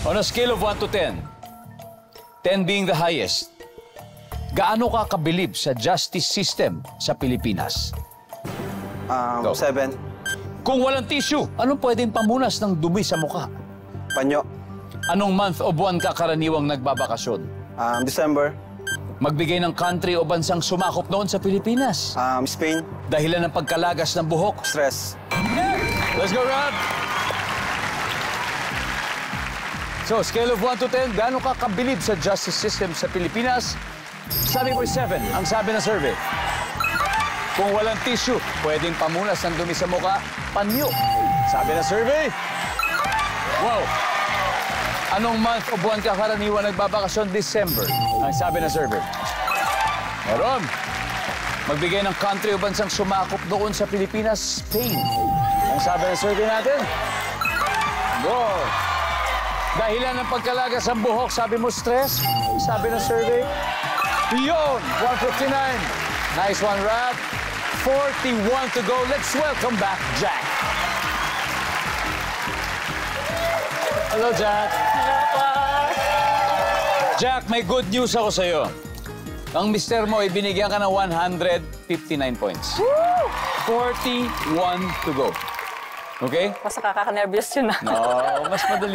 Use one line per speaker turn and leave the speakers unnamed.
On a scale of 1 to 10, 10 being the highest, gaano ka kabilib sa justice system sa Pilipinas? Go.
7.
Kung walang tissue, anong pwedeng pamunas ng dumi sa mukha?
Panyo.
Anong month o buwan ka karaniwang nagbabakasyon?
December.
Magbigay ng country o bansang sumakop noon sa Pilipinas?
Spain.
Dahilan ng pagkalagas ng buhok?
Stress.
Let's go, Rob! So, scale of 1 to 10, gaano ka kabilib sa justice system sa Pilipinas? Sabi ko 7, ang sabi ng survey. Kung walang tissue, pwedeng pamunas ng dumi sa mukha, panyo. Sabi ng survey. Wow! Anong month o buwan ka karaniwan nagbabakasyon? December. Ang sabi ng survey. Meron. Magbigay ng country o bansang sumakop doon sa Pilipinas, Spain. Ang sabi ng survey natin. Go! Dahilan ng pagkalagas ng buhok, sabi mo stress. Sabi ng survey. Yun! 159. Nice one, Rap. 41 to go. Let's welcome back, Jack. Hello, Jack. Jack, may good news ako sa'yo. Ang mister mo, ibinigyan ka ng 159 points.
Woo!
41 to go. Okay?
Mas nakaka-nervous yun, ah.
No, mas madali.